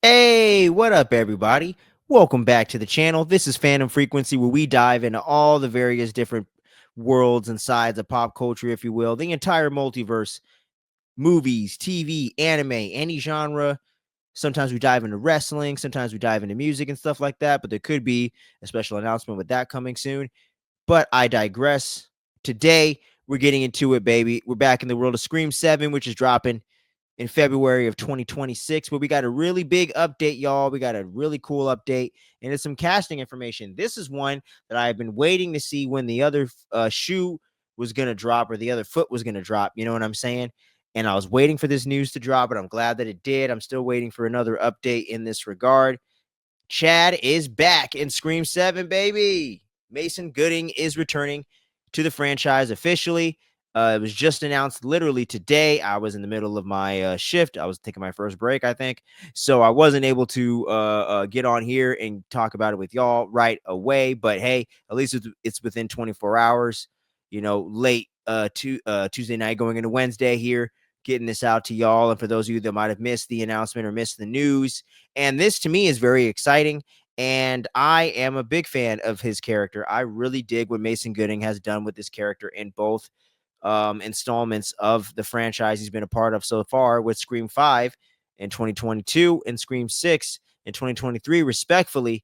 Hey, what up, everybody? Welcome back to the channel. This is Phantom Frequency, where we dive into all the various different worlds and sides of pop culture, if you will, the entire multiverse, movies, TV, anime, any genre. Sometimes we dive into wrestling, sometimes we dive into music and stuff like that, but there could be a special announcement with that coming soon. But I digress. Today, we're getting into it, baby. We're back in the world of Scream 7, which is dropping in February of 2026. But we got a really big update, y'all. We got a really cool update, and it's some casting information. This is one that I have been waiting to see when the other shoe was going to drop or the other foot was going to drop. You know what I'm saying? And I was waiting for this news to drop, but I'm glad that it did. I'm still waiting for another update in this regard. Chad is back in Scream 7, baby. Mason Gooding is returning to the franchise officially. It was just announced literally today. I was in the middle of my shift. I was taking my first break, I think. So I wasn't able to get on here and talk about it with y'all right away. But hey, at least it's within 24 hours, late Tuesday night going into Wednesday here, getting this out to y'all. And for those of you that might have missed the announcement or missed the news, and this to me is very exciting. And I am a big fan of his character. I really dig what Mason Gooding has done with this character in both installments of the franchise he's been a part of so far, with Scream 5 in 2022 and Scream 6 in 2023, respectfully.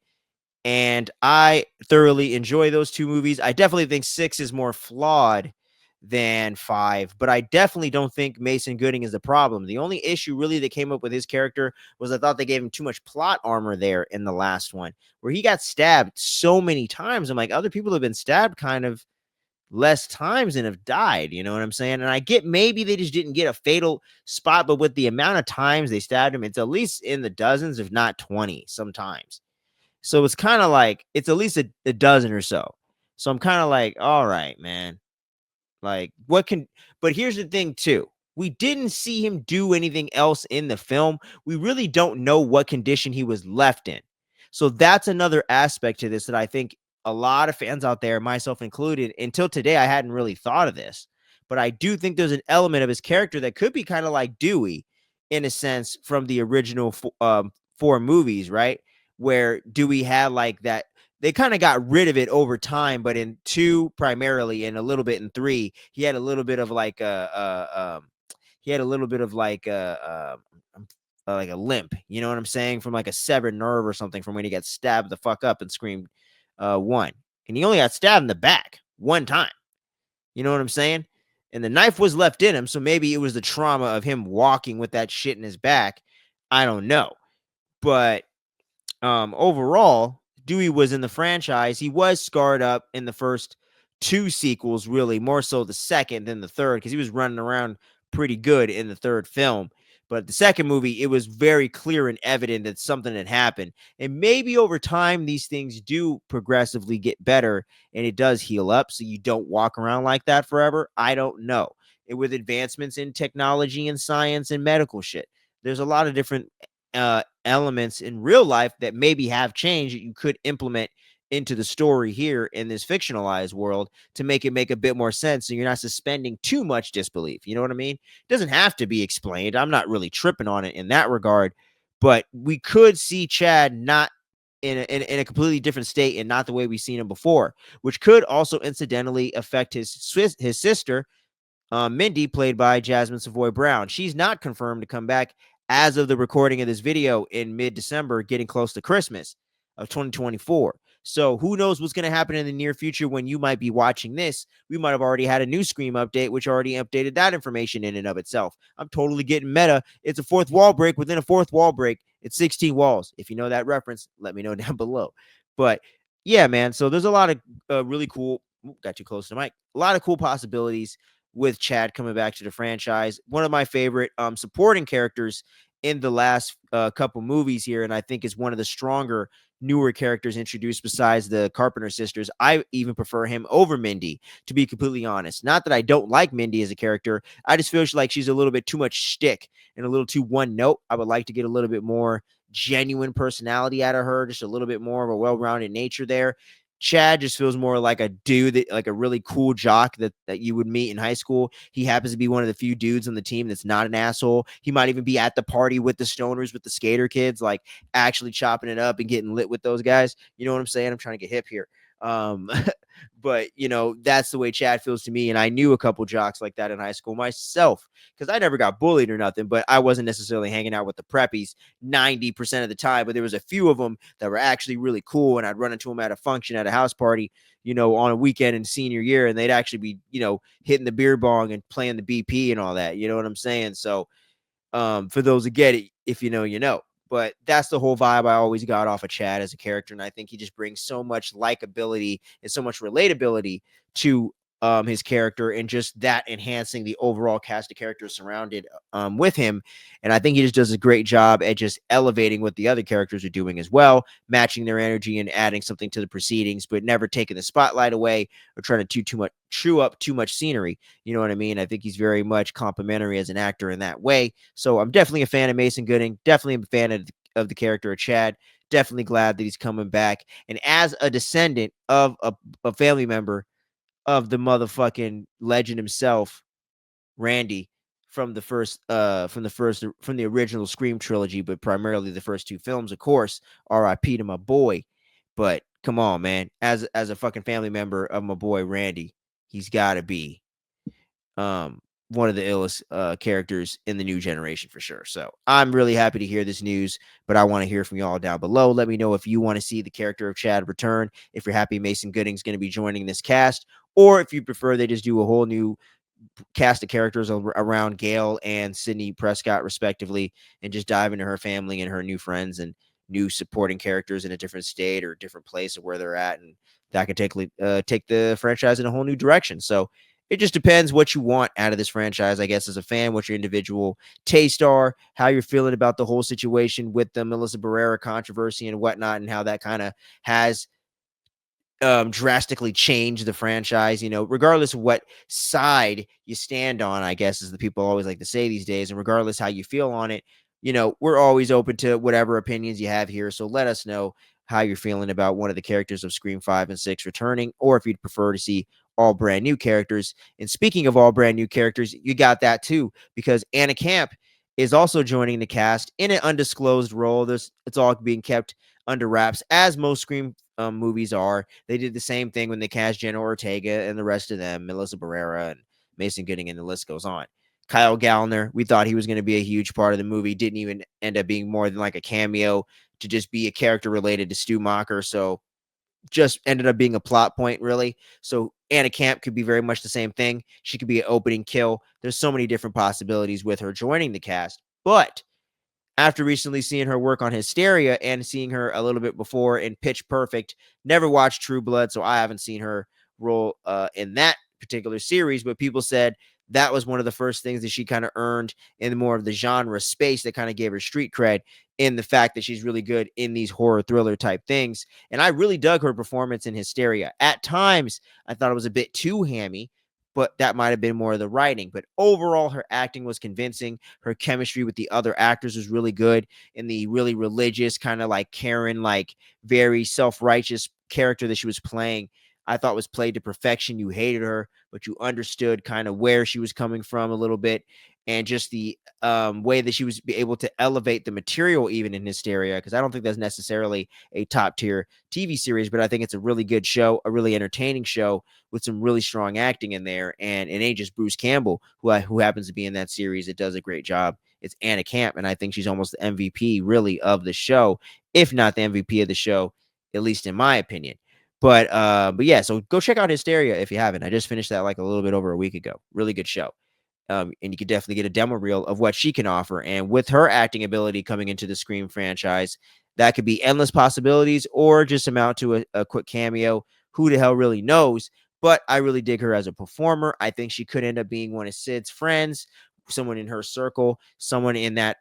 And I thoroughly enjoy those two movies. I definitely think 6 is more flawed than 5, but I definitely don't think Mason Gooding is the problem. The only issue really that came up with his character was I thought they gave him too much plot armor there in the last one, where he got stabbed so many times. I'm like, other people have been stabbed kind of less times and have died. You know what I'm saying? And I get maybe they just didn't get a fatal spot, but with the amount of times they stabbed him, it's at least in the dozens, if not 20 sometimes. So it's kind of like it's at least a dozen or so. So I'm kind of like, all right, man. Like, what can, but here's the thing, too. We didn't see him do anything else in the film. We really don't know what condition he was left in. So that's another aspect to this that I think a lot of fans out there, myself included, until today, I hadn't really thought of this. But I do think there's an element of his character that could be kind of like Dewey, in a sense, from the original four movies, right? Where Dewey had like that, they kind of got rid of it over time, but in 2 primarily and a little bit in 3, he had a little bit of like he had a little bit of like a limp, you know what I'm saying, from like a severed nerve or something from when he got stabbed the fuck up and Screamed 1. And he only got stabbed in the back one time. You know what I'm saying? And the knife was left in him, so maybe it was the trauma of him walking with that shit in his back. I don't know. But overall, Dewey was in the franchise. He was scarred up in the first 2 sequels, really, more so the second than the third, because he was running around pretty good in the third film. But the second movie, it was very clear and evident that something had happened. And maybe over time, these things do progressively get better and it does heal up so you don't walk around like that forever. I don't know. And with advancements in technology and science and medical shit, there's a lot of different elements in real life that maybe have changed that you could implement into the story here in this fictionalized world to make it make a bit more sense, so you're not suspending too much disbelief. You know what I mean? It doesn't have to be explained. I'm not really tripping on it in that regard, but we could see Chad not in a completely different state and not the way we've seen him before, which could also incidentally affect his sister, Mindy, played by Jasmine Savoy Brown. She's not confirmed to come back as of the recording of this video in mid-December, getting close to Christmas of 2024. So who knows what's going to happen in the near future when you might be watching this. We might have already had a new Scream update, which already updated that information in and of itself. I'm totally getting meta. It's a fourth wall break within a fourth wall break. It's 16 walls. If you know that reference, let me know down below. But yeah, man. So there's a lot of really cool, got too close to the mic, a lot of cool possibilities with Chad coming back to the franchise. One of my favorite supporting characters in the last couple movies here, and I think is one of the stronger, newer characters introduced besides the Carpenter sisters. I even prefer him over Mindy, to be completely honest. Not that I don't like Mindy as a character. I just feel like she's a little bit too much shtick and a little too one note. I would like to get a little bit more genuine personality out of her, just a little bit more of a well-rounded nature there. Chad just feels more like a dude that like a really cool jock that you would meet in high school. He happens to be one of the few dudes on the team that's not an asshole. He might even be at the party with the stoners, with the skater kids, like actually chopping it up and getting lit with those guys. You know what I'm saying? I'm trying to get hip here. Um, but that's the way Chad feels to me. And I knew a couple jocks like that in high school myself because I never got bullied or nothing, but I wasn't necessarily hanging out with the preppies 90% of the time. But there was a few of them that were actually really cool. And I'd run into them at a function, at a house party, on a weekend in senior year. And they'd actually be, hitting the beer bong and playing the BP and all that. You know what I'm saying? So, for those that get it, if you know, you know. But that's the whole vibe I always got off of Chad as a character. And I think he just brings so much likability and so much relatability to his character, and just that enhancing the overall cast of characters surrounded with him. And I think he just does a great job at just elevating what the other characters are doing as well, matching their energy and adding something to the proceedings, but never taking the spotlight away or trying to too much chew up too much scenery. You know what I mean? I think he's very much complimentary as an actor in that way. So I'm definitely a fan of Mason Gooding. Definitely a fan of the character of Chad. Definitely glad that he's coming back. And as a descendant of a family member of the motherfucking legend himself, Randy, from the original Scream trilogy, but primarily the first two films, of course. R.I.P. to my boy. But come on, man. As a fucking family member of my boy Randy, he's got to be um one of the illest characters in the new generation for sure. So I'm really happy to hear this news, but I want to hear from y'all down below. Let me know if you want to see the character of Chad return, if you're happy Mason Gooding's going to be joining this cast, or if you prefer they just do a whole new cast of characters around Gail and Sydney Prescott, respectively, and just dive into her family and her new friends and new supporting characters in a different state or different place of where they're at, and that could take the franchise in a whole new direction. So it just depends what you want out of this franchise, I guess, as a fan, what your individual taste are, how you're feeling about the whole situation with the Melissa Barrera controversy and whatnot, and how that kind of has drastically change the franchise, regardless of what side you stand on, I guess, as the people always like to say these days. And regardless how you feel on it, we're always open to whatever opinions you have here. So let us know how you're feeling about one of the characters of Scream 5 and 6 returning, or if you'd prefer to see all brand new characters. And speaking of all brand new characters, you got that too, because Anna Camp is also joining the cast in an undisclosed role. It's all being kept under wraps, as most Scream movies are. They did the same thing when they cast Jenna Ortega and the rest of them, Melissa Barrera and Mason Gooding, and the list goes on. Kyle Gallner, we thought he was going to be a huge part of the movie, didn't even end up being more than like a cameo to just be a character related to Stu Macher. So just ended up being a plot point, really. So Anna Camp could be very much the same thing. She could be an opening kill. There's so many different possibilities with her joining the cast. But after recently seeing her work on Hysteria and seeing her a little bit before in Pitch Perfect, never watched True Blood, so I haven't seen her role in that particular series, but people said that was one of the first things that she kind of earned in more of the genre space that kind of gave her street cred, in the fact that she's really good in these horror thriller type things. And I really dug her performance in Hysteria. At times, I thought it was a bit too hammy, but that might have been more of the writing. But overall, her acting was convincing. Her chemistry with the other actors was really good. In the really religious, kind of like Karen, like very self-righteous character that she was playing, I thought was played to perfection. You hated her, but you understood kind of where she was coming from a little bit, and just the way that she was able to elevate the material even in Hysteria, because I don't think that's necessarily a top tier TV series, but I think it's a really good show, a really entertaining show with some really strong acting in there. And it ain't just Bruce Campbell who happens to be in that series. It does a great job. It's Anna Camp, and I think she's almost the MVP really of the show, if not the MVP of the show, at least in my opinion. But yeah, so go check out Hysteria if you haven't. I just finished that like a little bit over a week ago. Really good show. And you could definitely get a demo reel of what she can offer. And with her acting ability coming into the Scream franchise, that could be endless possibilities or just amount to a quick cameo. Who the hell really knows? But I really dig her as a performer. I think she could end up being one of Sid's friends, someone in her circle, someone in that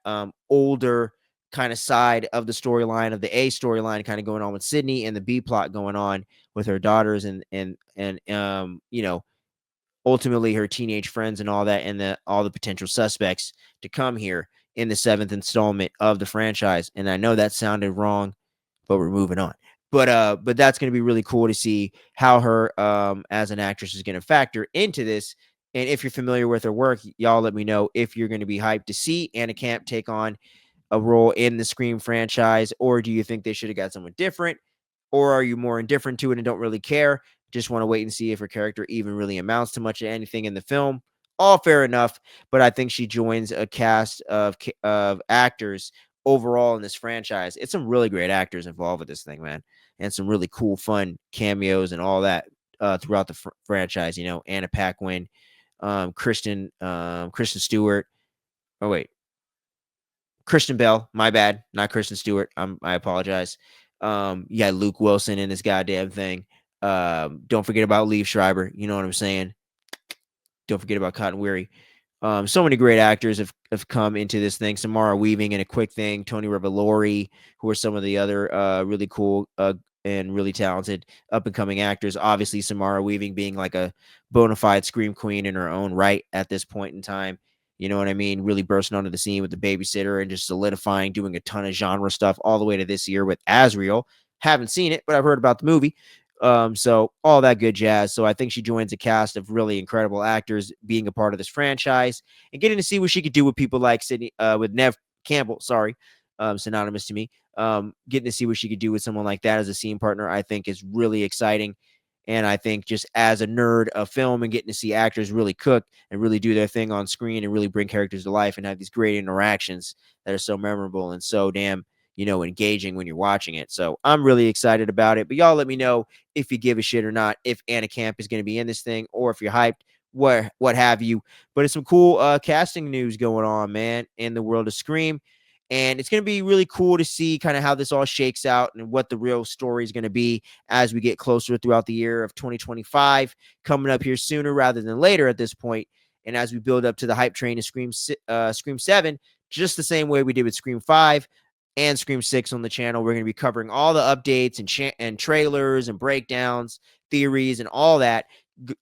older kind of side of the storyline, of the A storyline kind of going on with Sydney, and the B plot going on with her daughters and ultimately her teenage friends and all that, and all the potential suspects to come here in the seventh installment of the franchise. And I know that sounded wrong, but we're moving on. But that's going to be really cool to see how her as an actress is going to factor into this. And if you're familiar with her work, y'all let me know if you're going to be hyped to see Anna Camp take on a role in the Scream franchise, or do you think they should have got someone different? Or are you more indifferent to it and don't really care? Just want to wait and see if her character even really amounts to much of anything in the film. All fair enough, but I think she joins a cast of actors overall in this franchise. It's some really great actors involved with this thing, man, and some really cool, fun cameos and all that throughout the franchise. You know, Anna Paquin, Kristen Stewart. Oh wait, Christian Bell, my bad, not Kristen Stewart. I apologize. You got Luke Wilson in this goddamn thing. Don't forget about Liev Schreiber. You know what I'm saying? Don't forget about Cotton Weary. So many great actors have come into this thing. Samara Weaving in A Quick Thing, Tony Revolori, who are some of the other really cool and really talented up and coming actors. Obviously, Samara Weaving being like a bona fide scream queen in her own right at this point in time. You know what I mean? Really bursting onto the scene with The Babysitter and just solidifying, doing a ton of genre stuff all the way to this year with Azrael. Haven't seen it, but I've heard about the movie. So all that good jazz. So I think she joins a cast of really incredible actors being a part of this franchise and getting to see what she could do with people like Sydney, with Nev Campbell, sorry, synonymous to me. Getting to see what she could do with someone like that as a scene partner, I think is really exciting. And I think just as a nerd of film and getting to see actors really cook and really do their thing on screen and really bring characters to life and have these great interactions that are so memorable and so damn, engaging when you're watching it. So I'm really excited about it. But y'all let me know if you give a shit or not, if Anna Camp is going to be in this thing or if you're hyped, what have you. But it's some cool casting news going on, man, in the world of Scream. And it's going to be really cool to see kind of how this all shakes out and what the real story is going to be as we get closer throughout the year of 2025, coming up here sooner rather than later at this point. And as we build up to the hype train of Scream 7, just the same way we did with Scream 5 and Scream 6 on the channel, we're going to be covering all the updates and trailers and breakdowns, theories, and all that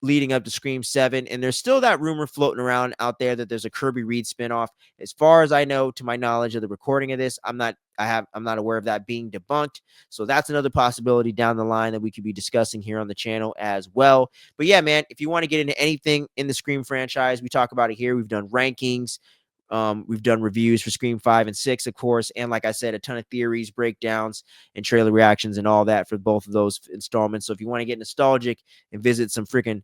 leading up to Scream 7. And there's still that rumor floating around out there that there's a Kirby Reed spinoff. As far as I know, to my knowledge of the recording of this, I'm not aware of that being debunked. So that's another possibility down the line that we could be discussing here on the channel as well. But yeah, man, if you want to get into anything in the Scream franchise, we talk about it here. We've done rankings. We've done reviews for Scream 5 and 6, of course. And like I said, a ton of theories, breakdowns, and trailer reactions and all that for both of those installments. So if you want to get nostalgic and visit some freaking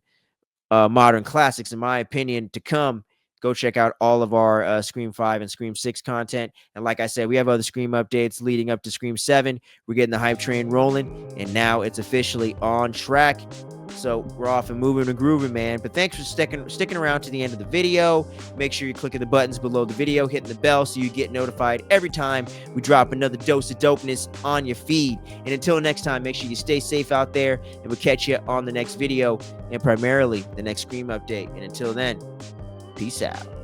modern classics, in my opinion, to come, go check out all of our Scream 5 and Scream 6 content. And like I said, we have other Scream updates leading up to Scream 7. We're getting the hype train rolling, and now it's officially on track. So we're off and moving and grooving, man. But thanks for sticking around to the end of the video. Make sure you're clicking the buttons below the video, hitting the bell so you get notified every time we drop another dose of dopeness on your feed. And until next time, make sure you stay safe out there, and we'll catch you on the next video and primarily the next Scream update. And until then, peace out.